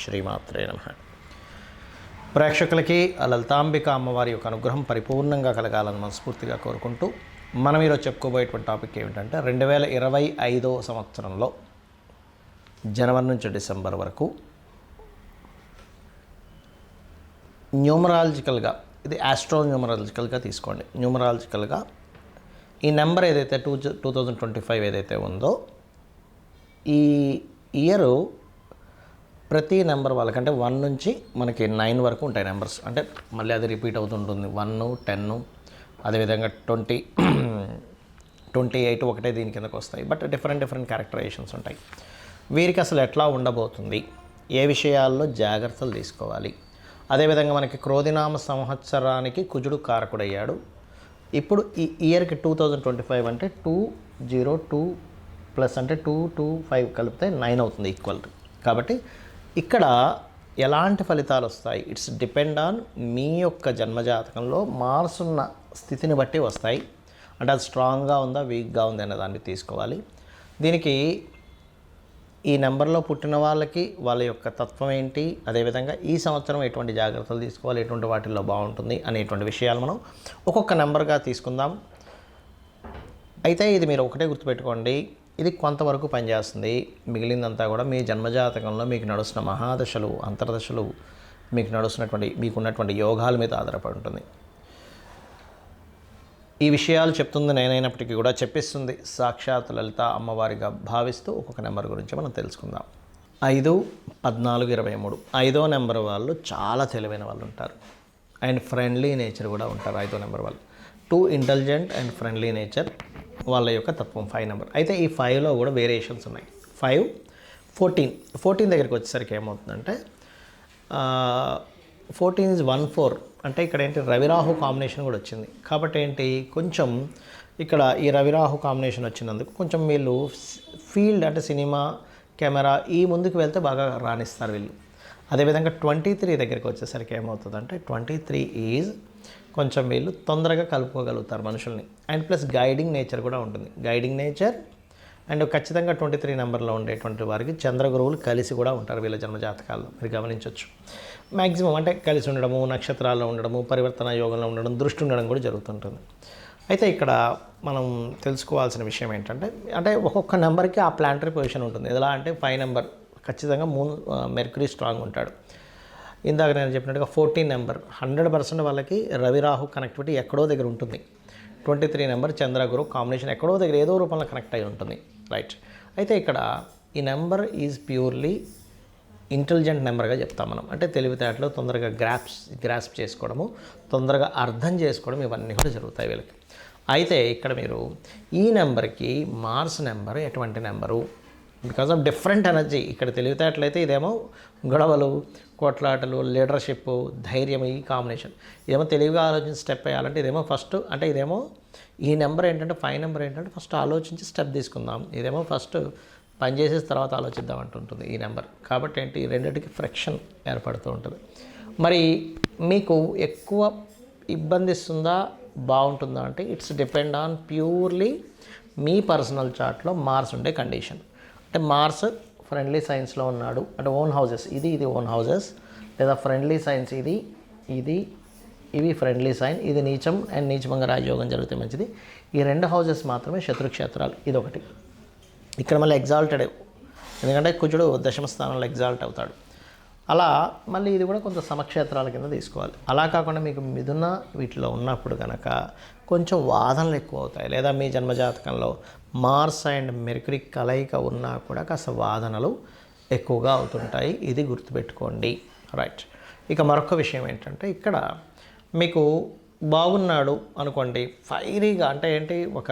శ్రీమాత్రే నమః. ప్రేక్షకులకి లలితాంబిక అమ్మవారి యొక్క అనుగ్రహం పరిపూర్ణంగా కలగాలని మనస్ఫూర్తిగా కోరుకుంటూ మనం ఈరోజు చెప్పుకోబోయేటువంటి టాపిక్ ఏమిటంటే 2025 సంవత్సరంలో జనవరి నుంచి డిసెంబర్ వరకు న్యూమరాలజికల్గా, ఇది న్యూమరాలజికల్గా తీసుకోండి. న్యూమరాలజికల్గా ఈ నెంబర్ ఏదైతే 2025 ఏదైతే ఉందో, ఈ ఇయరు ప్రతి నెంబర్ వాళ్ళకంటే 1 నుంచి మనకి 9 వరకు ఉంటాయి నెంబర్స్. అంటే మళ్ళీ అది రిపీట్ అవుతుంటుంది. 1, 10, అదేవిధంగా 20, 28 ఒకటే దీని కిందకు వస్తాయి. బట్ డిఫరెంట్ క్యారెక్టరైజేషన్స్ ఉంటాయి. వీరికి అసలు ఎట్లా ఉండబోతుంది, ఏ విషయాల్లో జాగ్రత్తలు తీసుకోవాలి, అదేవిధంగా మనకి క్రోధినామ సంవత్సరానికి కుజుడు కారకుడయ్యాడు. ఇప్పుడు ఈ ఇయర్కి 2025 అంటే 202 ప్లస్ అంటే 225 కలిపితే 9 అవుతుంది ఈక్వల్. కాబట్టి ఇక్కడ ఎలాంటి ఫలితాలు వస్తాయి, ఇట్స్ డిపెండ్ ఆన్ మీ యొక్క జన్మజాతకంలో మార్స్ ఉన్న స్థితిని బట్టి వస్తాయి. అంటే అది స్ట్రాంగ్గా ఉందా, వీక్గా ఉంది అనే దాన్ని తీసుకోవాలి. దీనికి ఈ నెంబర్లో పుట్టిన వాళ్ళకి వాళ్ళ యొక్క తత్వం ఏంటి, అదేవిధంగా ఈ సంవత్సరం ఎటువంటి జాగ్రత్తలు తీసుకోవాలి, ఎటువంటి వాటిల్లో బాగుంటుంది అనేటువంటి విషయాలు మనం ఒక్కొక్క నెంబర్గా తీసుకుందాం. అయితే ఇది మీరు ఒకటే గుర్తుపెట్టుకోండి, ఇది కొంతవరకు పనిచేస్తుంది. మిగిలిందంతా కూడా మీ జన్మజాతకంలో మీకు నడుస్తున్న మహాదశలు, అంతర్దశలు, మీకున్నటువంటి యోగాల మీద ఆధారపడి ఉంటుంది. ఈ విషయాలు చెప్తుంది నేనైనప్పటికీ కూడా చెప్పిస్తుంది సాక్షాత్ లలిత అమ్మవారిగా భావిస్తూ ఒక్కొక్క నెంబర్ గురించి మనం తెలుసుకుందాం. 5, 14, 23 5వ నెంబర్ వాళ్ళు చాలా తెలివైన వాళ్ళు ఉంటారు అండ్ ఫ్రెండ్లీ నేచర్ కూడా ఉంటారు. 5వ నెంబర్ వాళ్ళు 2 ఇంటెలిజెంట్ అండ్ ఫ్రెండ్లీ నేచర్ వాళ్ళ యొక్క తత్వం. 5 నెంబర్. అయితే ఈ 5లో కూడా వేరియేషన్స్ ఉన్నాయి. 5, 14 దగ్గరికి వచ్చేసరికి ఏమవుతుందంటే 14 is 1-4. అంటే ఇక్కడ ఏంటి, రవిరాహు కాంబినేషన్ కూడా వచ్చింది. కాబట్టి ఏంటి, కొంచెం ఇక్కడ ఈ రవిరాహు కాంబినేషన్ వచ్చినందుకు కొంచెం వీళ్ళు ఫీల్డ్ అంటే సినిమా, కెమెరా ఈ ముందుకు వెళ్తే బాగా రాణిస్తారు వీళ్ళు. అదేవిధంగా 23 దగ్గరికి వచ్చేసరికి ఏమవుతుందంటే 23 ఈజ్ కొంచెం వీళ్ళు తొందరగా కలుపుకోగలుగుతారు మనుషుల్ని. అండ్ ప్లస్ గైడింగ్ నేచర్ కూడా ఉంటుంది. గైడింగ్ నేచర్ అండ్ ఖచ్చితంగా 23 నెంబర్లో ఉండేటువంటి వారికి చంద్రగురువులు కలిసి కూడా ఉంటారు వీళ్ళ జన్మజాతకాల్లో. మీరు గమనించవచ్చు. మ్యాక్సిమం అంటే కలిసి ఉండడము, నక్షత్రాల్లో ఉండడము, పరివర్తన యోగంలో ఉండడం, దృష్టి ఉండడం కూడా జరుగుతుంటుంది. అయితే ఇక్కడ మనం తెలుసుకోవాల్సిన విషయం ఏంటంటే, అంటే ఒక్కొక్క నెంబర్కి ఆ ప్లానటరీ పొజిషన్ ఉంటుంది. ఎలా అంటే 5 నెంబర్ ఖచ్చితంగా మెర్క్యూరీ స్ట్రాంగ్ ఉంటాడు. ఇందాక నేను చెప్పినట్టుగా 14 నెంబర్ 100% వాళ్ళకి రవిరాహు కనెక్టివిటీ ఎక్కడో దగ్గర ఉంటుంది. 23 నెంబర్ చంద్రగురు కాంబినేషన్ ఎక్కడో దగ్గర ఏదో రూపంలో కనెక్ట్ అయి ఉంటుంది. రైట్. అయితే ఇక్కడ ఈ నెంబర్ ఈజ్ ప్యూర్లీ ఇంటెలిజెంట్ నెంబర్గా చెప్తాం మనం. అంటే తెలివితేటలు, తొందరగా గ్రాస్ప్ చేసుకోవడము, తొందరగా అర్థం చేసుకోవడం, ఇవన్నీ కూడా జరుగుతాయి వీళ్ళకి. అయితే ఇక్కడ మీరు ఈ నెంబర్కి మార్స్ నెంబర్ ఎటువంటి number, because of different energy. ఇక్కడ తెలివితేటలు అయితే ఇదేమో గొడవలు, కొట్లాటలు, లీడర్షిప్, ధైర్యం, ఈ కాంబినేషన్. ఇదేమో తెలివిగా ఆలోచించి స్టెప్ వేయాలంటే ఇదేమో ఫస్ట్, అంటే ఇదేమో ఈ నెంబర్ ఏంటంటే 5 నెంబర్ ఏంటంటే ఫస్ట్ ఆలోచించి స్టెప్ తీసుకుందాం, ఇదేమో ఫస్ట్ పని చేసేసి తర్వాత ఆలోచిద్దాం అంటుంటుంది ఈ నెంబర్. కాబట్టి ఏంటి, ఈ రెండింటికి ఫ్రిక్షన్ ఏర్పడుతూ ఉంటుంది. మరి మీకు ఎక్కువ ఇబ్బందిస్తుందా, బాగుంటుందా అంటే ఇట్స్ డిపెండ్ ఆన్ ప్యూర్లీ మీ పర్సనల్ చార్ట్లో మార్స్ ఉండే కండిషన్. అంటే మార్స్ ఫ్రెండ్లీ సైన్స్లో ఉన్నాడు అంటే ఓన్ హౌజెస్, ఇది ఓన్ హౌజెస్, లేదా ఫ్రెండ్లీ సైన్స్ ఇవి ఫ్రెండ్లీ సైన్, ఇది నీచం అండ్ నీచమంగా రాజయోగం జరిగితే మంచిది. ఈ 2 హౌజెస్ మాత్రమే శత్రుక్షేత్రాలు. ఇదొకటి. ఇక్కడ మళ్ళీ ఎగ్జాల్టెడ్, ఎందుకంటే కుజుడు దశమ స్థానంలో ఎగ్జాల్ట్ అవుతాడు. అలా మళ్ళీ ఇది కూడా కొంత సమక్షేత్రాల కింద తీసుకోవాలి. అలా కాకుండా మీకు మిథున వీటిలో ఉన్నప్పుడు కనుక కొంచెం వాదనలు ఎక్కువ అవుతాయి, లేదా మీ జన్మజాతకంలో మార్స్ అండ్ మెర్క్యూరీ కలయిక ఉన్నా కూడా కాస్త వాదనలు ఎక్కువగా అవుతుంటాయి. ఇది గుర్తుపెట్టుకోండి. రైట్. ఇక మరొక విషయం ఏంటంటే, ఇక్కడ మీకు బాగున్నాడు అనుకోండి, ఫైరీగా అంటే ఏంటి, ఒక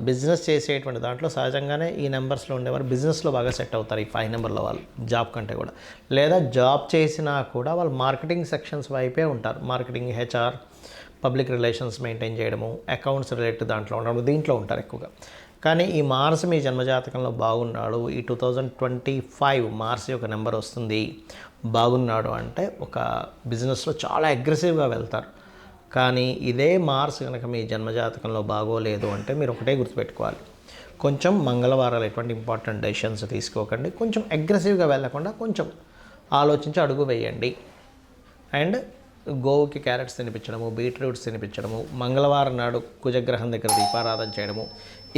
బిజినెస్ చేసేటువంటి దాంట్లో సహజంగానే ఈ నెంబర్స్లో ఉండేవారు బిజినెస్లో బాగా సెట్ అవుతారు. ఈ 5 నెంబర్లో వాళ్ళు జాబ్ కంటే కూడా, లేదా జాబ్ చేసినా కూడా వాళ్ళు మార్కెటింగ్ సెక్షన్స్ వైపే ఉంటారు. Marketing, HR, public relations maintain చేయడము, అకౌంట్స్ రిలేటెడ్ దాంట్లో ఉండడం, దీంట్లో ఉంటారు ఎక్కువగా. కానీ ఈ మార్స్ మీ జన్మజాతకంలో బాగున్నాడు, ఈ 2025 మార్స్ యొక్క నెంబర్ వస్తుంది, బాగున్నాడు అంటే ఒక బిజినెస్లో చాలా అగ్రెసివ్గా వెళ్తారు. కానీ ఇదే మార్స్ కనుక మీ జన్మజాతకంలో బాగోలేదు అంటే మీరు ఒకటే గుర్తుపెట్టుకోవాలి, కొంచెం మంగళవారాలు ఎటువంటి ఇంపార్టెంట్ డెసిషన్స్ తీసుకోకండి. కొంచెం అగ్రెసివ్గా వెళ్ళకుండా కొంచెం ఆలోచించి అడుగు వేయండి. అండ్ గోవుకి క్యారెట్స్ తినిపించడము, బీట్రూట్స్ తినిపించడము, మంగళవారం నాడు కుజగ్రహం దగ్గర దీపారాధన చేయడము,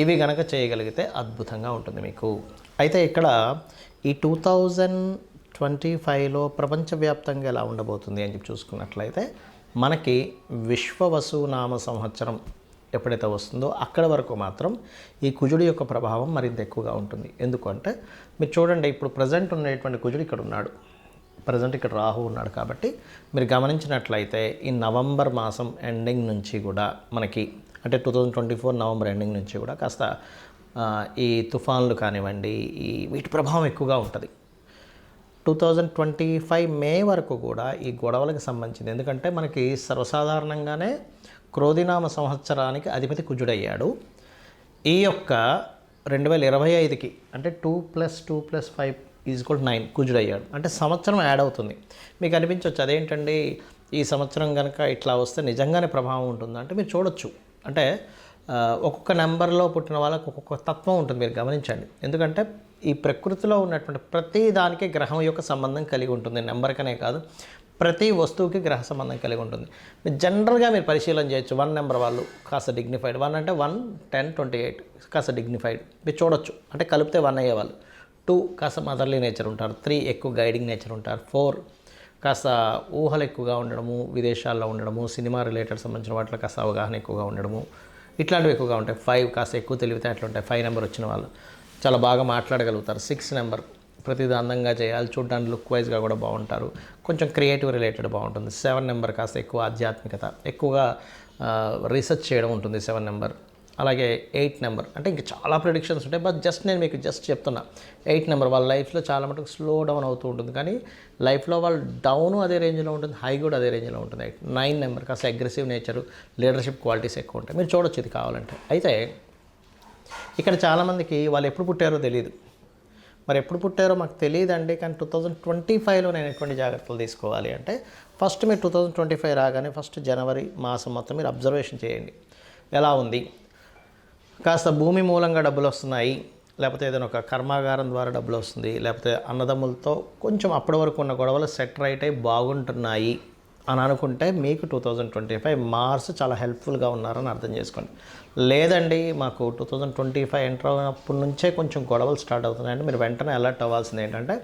ఇవి కనుక చేయగలిగితే అద్భుతంగా ఉంటుంది మీకు. అయితే ఇక్కడ ఈ 2025లో ప్రపంచవ్యాప్తంగా ఎలా ఉండబోతుంది అని చెప్పి చూసుకున్నట్లయితే మనకి విశ్వవసునామ సంవత్సరం ఎప్పుడైతే వస్తుందో అక్కడ వరకు మాత్రం ఈ కుజుడి యొక్క ప్రభావం మరింత ఎక్కువగా ఉంటుంది. ఎందుకంటే మీరు చూడండి, ఇప్పుడు ప్రజెంట్ ఉన్నటువంటి కుజుడు ఇక్కడ ఉన్నాడు, ప్రజెంట్ ఇక్కడ రాహు ఉన్నాడు. కాబట్టి మీరు గమనించినట్లయితే ఈ నవంబర్ మాసం ఎండింగ్ నుంచి కూడా మనకి అంటే 2024 నవంబర్ ఎండింగ్ నుంచి కూడా కాస్త ఈ తుఫాన్లు కానివ్వండి, ఈ వీటి ప్రభావం ఎక్కువగా ఉంటుంది. 2025 మే వరకు కూడా ఈ గొడవలకు సంబంధించింది. ఎందుకంటే మనకి సర్వసాధారణంగానే క్రోధినామ సంవత్సరానికి అధిపతి కుజుడయ్యాడు. ఈ యొక్క 2025కి అంటే 2+2+5 = 9 కుజుడయ్యాడు. అంటే సంవత్సరం యాడ్ అవుతుంది. మీకు అనిపించవచ్చు అదేంటండి ఈ సంవత్సరం కనుక ఇట్లా వస్తే నిజంగానే ప్రభావం ఉంటుందా అంటే మీరు చూడొచ్చు. అంటే ఒక్కొక్క నెంబర్లో పుట్టిన వాళ్ళకు ఒక్కొక్క తత్వం ఉంటుంది, మీరు గమనించండి. ఎందుకంటే ఈ ప్రకృతిలో ఉన్నటువంటి ప్రతి దానికి గ్రహం యొక్క సంబంధం కలిగి ఉంటుంది. నెంబర్కనే కాదు, ప్రతి వస్తువుకి గ్రహ సంబంధం కలిగి ఉంటుంది. మీరు జనరల్గా మీరు పరిశీలన చేయొచ్చు. 1 నెంబర్ వాళ్ళు కాస్త డిగ్నిఫైడ్, 1 అంటే 1, 10, 28 కాస్త డిగ్నిఫైడ్ మీరు చూడొచ్చు. అంటే కలిపితే 1 అయ్యేవాళ్ళు. 2 కాస్త మదర్లీ నేచర్ ఉంటారు, 3 ఎక్కువ గైడింగ్ నేచర్ ఉంటారు, 4 కాస్త ఊహలు ఎక్కువగా ఉండడము, విదేశాల్లో ఉండడము, సినిమా రిలేటెడ్ సంబంధించిన వాటిలో కాస్త అవగాహన ఎక్కువగా ఉండడము, ఇట్లాంటివి ఎక్కువగా ఉంటాయి. 5 కాస్త ఎక్కువ తెలివితేటలు ఉంటాయి. 5 నెంబర్ వచ్చిన వాళ్ళు చాలా బాగా మాట్లాడగలుగుతారు. 6 నెంబర్ ప్రతిదీ అందంగా చేయాలి, చూడడానికి లుక్ వైజ్గా కూడా బాగుంటారు, కొంచెం క్రియేటివ్ రిలేటెడ్ బాగుంటుంది. 7 నెంబర్ కాస్త ఎక్కువ ఆధ్యాత్మికత, ఎక్కువగా రీసెర్చ్ చేయడం ఉంటుంది 7 నెంబర్. అలాగే 8 నెంబర్ అంటే ఇంకా చాలా ప్రిడిక్షన్స్ ఉంటాయి. బట్ నేను మీకు చెప్తున్నా 8 నెంబర్ వాళ్ళ లైఫ్లో చాలా మటుకు స్లో డౌన్ అవుతూ ఉంటుంది, కానీ లైఫ్లో వాళ్ళు డౌను అదే రేంజ్లో ఉంటుంది, హై కూడా అదే రేంజ్లో ఉంటుంది. 9 నెంబర్ కాస్త అగ్రెసివ్ నేచరు, లీడర్షిప్ క్వాలిటీస్ ఎక్కువ ఉంటాయి. మీరు చూడొచ్చు ఇది కావాలంటే. అయితే ఇక్కడ చాలామందికి వాళ్ళు ఎప్పుడు పుట్టారో తెలియదు. మరి ఎప్పుడు పుట్టారో మాకు తెలియదండి, కానీ 2025లో నేను ఎటువంటి జాగ్రత్తలు తీసుకోవాలి అంటే ఫస్ట్ మీరు 2025 రాగానే ఫస్ట్ జనవరి మాసం మొత్తం మీరు అబ్జర్వేషన్ చేయండి ఎలా ఉంది. కాస్త భూమి మూలంగా డబ్బులు వస్తున్నాయి, లేకపోతే ఏదైనా ఒక కర్మాగారం ద్వారా డబ్బులు వస్తుంది, లేకపోతే అన్నదమ్ములతో కొంచెం అప్పటి వరకు ఉన్న గొడవలు సెట్ రైట్ అయి బాగుంటున్నాయి అని అనుకుంటే మీకు 2025 మార్స్ చాలా హెల్ప్ఫుల్గా ఉన్నారని అర్థం చేసుకోండి. లేదండి మాకు 2025 ఎంటర్ అయినప్పటి నుంచే కొంచెం గొడవలు స్టార్ట్ అవుతున్నాయంటే మీరు వెంటనే అలర్ట్ అవ్వాల్సింది ఏంటంటే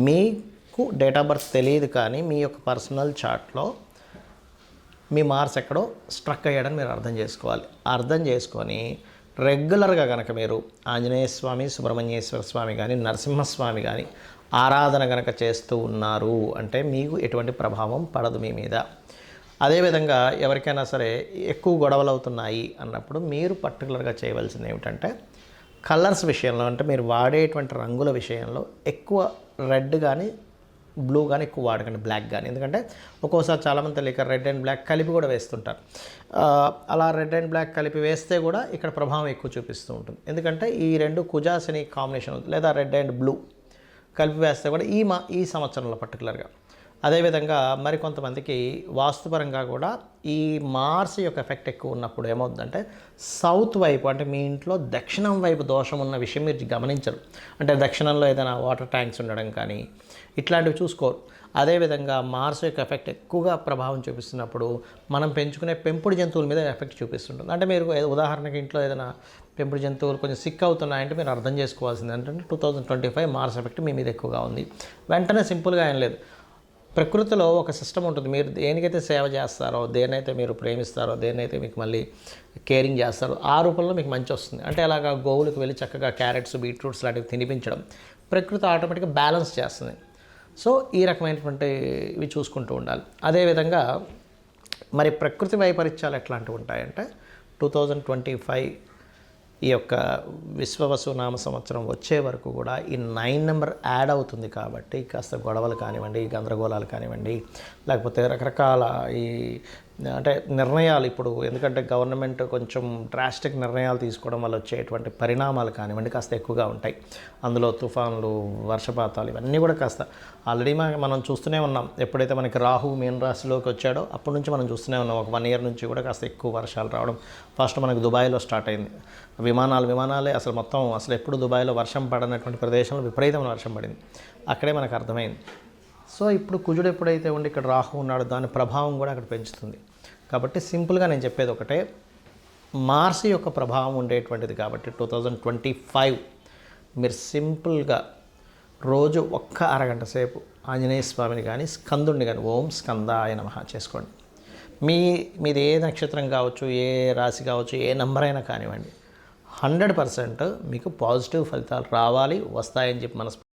మీకు డేట్ ఆఫ్ బర్త్ తెలియదు, కానీ మీ యొక్క పర్సనల్ చార్ట్లో మీ మార్స్ ఎక్కడో స్ట్రక్ అయ్యాడని మీరు అర్థం చేసుకోవాలి. అర్థం చేసుకొని రెగ్యులర్గా కనుక మీరు ఆంజనేయ స్వామి, సుబ్రహ్మణ్యేశ్వర స్వామి కానీ, నరసింహస్వామి కానీ ఆరాధన కనుక చేస్తూ ఉన్నారు అంటే మీకు ఎటువంటి ప్రభావం పడదు మీ మీద. అదేవిధంగా ఎవరికైనా సరే ఎక్కువ గొడవలు అవుతున్నాయి అన్నప్పుడు మీరు పర్టికులర్గా చేయవలసింది ఏమిటంటే కలర్స్ విషయంలో, అంటే మీరు వాడేటువంటి రంగుల విషయంలో ఎక్కువ రెడ్ కానీ బ్లూ కానీ ఎక్కువ వాడకండి, బ్లాక్ కానీ. ఎందుకంటే ఒక్కోసారి చాలామంది తెలియక రెడ్ అండ్ బ్లాక్ కలిపి కూడా వేస్తుంటారు. అలా రెడ్ అండ్ బ్లాక్ కలిపి వేస్తే కూడా ఇక్కడ ప్రభావం ఎక్కువ చూపిస్తూ ఉంటుంది. ఎందుకంటే ఈ 2 కుజాశని కాంబినేషన్ లేదా రెడ్ అండ్ బ్లూ కలిపి వేస్తే కూడా ఈ సంవత్సరంలో పర్టికులర్గా. అదేవిధంగా మరికొంతమందికి వాస్తుపరంగా కూడా ఈ మార్స్ యొక్క ఎఫెక్ట్ ఎక్కువ ఉన్నప్పుడు ఏమవుతుందంటే సౌత్ వైపు, అంటే మీ ఇంట్లో దక్షిణం వైపు దోషం ఉన్న విషయం మీరు గమనించరు. అంటే దక్షిణంలో ఏదైనా వాటర్ ట్యాంక్స్ ఉండడం కానీ ఇట్లాంటివి చూసుకోరు. అదేవిధంగా మార్స్ యొక్క ఎఫెక్ట్ ఎక్కువగా ప్రభావం చూపిస్తున్నప్పుడు మనం పెంచుకునే పెంపుడు జంతువుల మీద ఎఫెక్ట్ చూపిస్తుంటుంది. అంటే మీరు ఉదాహరణకి ఇంట్లో ఏదైనా పెంపుడు జంతువులు కొంచెం సిక్ అవుతున్నాయంటే మీరు అర్థం చేసుకోవాల్సింది ఏంటంటే 2025 మార్స్ ఎఫెక్ట్ మీ మీద ఎక్కువగా ఉంది. వెంటనే సింపుల్గా ఏం లేదు, ప్రకృతిలో ఒక సిస్టమ్ ఉంటుంది. మీరు దేనికైతే సేవ చేస్తారో, దేనైతే మీరు ప్రేమిస్తారో, దేనైతే మీకు మళ్ళీ కేరింగ్ చేస్తారో ఆ రూపంలో మీకు మంచి వస్తుంది. అంటే అలాగా గోవులకు వెళ్ళి చక్కగా క్యారెట్స్, బీట్రూట్స్ లాంటివి తినిపించడం ప్రకృతి ఆటోమేటిక్గా బ్యాలెన్స్ చేస్తుంది. సో ఈ రకమైనటువంటి ఇవి చూసుకుంటూ ఉండాలి. అదేవిధంగా మరి ప్రకృతి వైపరీత్యాలు ఎట్లాంటివి ఉంటాయంటే 2025 ఈ యొక్క విశ్వవసునామ సంవత్సరం వచ్చే వరకు కూడా ఈ 9 నెంబర్ యాడ్ అవుతుంది. కాబట్టి కాస్త గొడవలు కానివ్వండి, గందరగోళాలు కానివ్వండి, లేకపోతే రకరకాల ఈ అంటే నిర్ణయాలు ఇప్పుడు ఎందుకంటే గవర్నమెంట్ కొంచెం డ్రాస్టిక్ నిర్ణయాలు తీసుకోవడం వల్ల వచ్చేటువంటి పరిణామాలు కానివ్వండి కాస్త ఎక్కువగా ఉంటాయి. అందులో తుఫాన్లు, వర్షపాతాలు ఇవన్నీ కూడా కాస్త ఆల్రెడీ మనం చూస్తూనే ఉన్నాం. ఎప్పుడైతే మనకి రాహు మీన రాశిలోకి వచ్చాడో అప్పటి నుంచి మనం చూస్తూనే ఉన్నాం. ఒక 1 ఇయర్ నుంచి కూడా కాస్త ఎక్కువ వర్షాలు రావడం. ఫస్ట్ మనకి దుబాయ్లో స్టార్ట్ అయింది. విమానాలే అసలు మొత్తం అసలు ఎప్పుడు దుబాయ్లో వర్షం పడనటువంటి ప్రదేశంలో విపరీతమైన వర్షం పడింది. అక్కడే మనకు అర్థమైంది. సో ఇప్పుడు కుజుడు ఎప్పుడైతే ఉండి ఇక్కడ రాహు ఉన్నాడో దాని ప్రభావం కూడా అక్కడ పెంచుతుంది. కాబట్టి సింపుల్గా నేను చెప్పేది ఒకటే, మార్స్ యొక్క ప్రభావం ఉండేటువంటిది కాబట్టి 2025 మీరు సింపుల్గా రోజు ఒక్క అరగంట సేపు ఆంజనేయ స్వామిని కానీ స్కందుడిని కానీ ఓం స్కందాయ నమః చేసుకోండి. మీది ఏ నక్షత్రం కావచ్చు, ఏ రాశి కావచ్చు, ఏ నంబర్ అయినా కానివ్వండి, 100% మీకు పాజిటివ్ ఫలితాలు రావాలి, వస్తాయని చెప్పి మనస్ఫూర్తి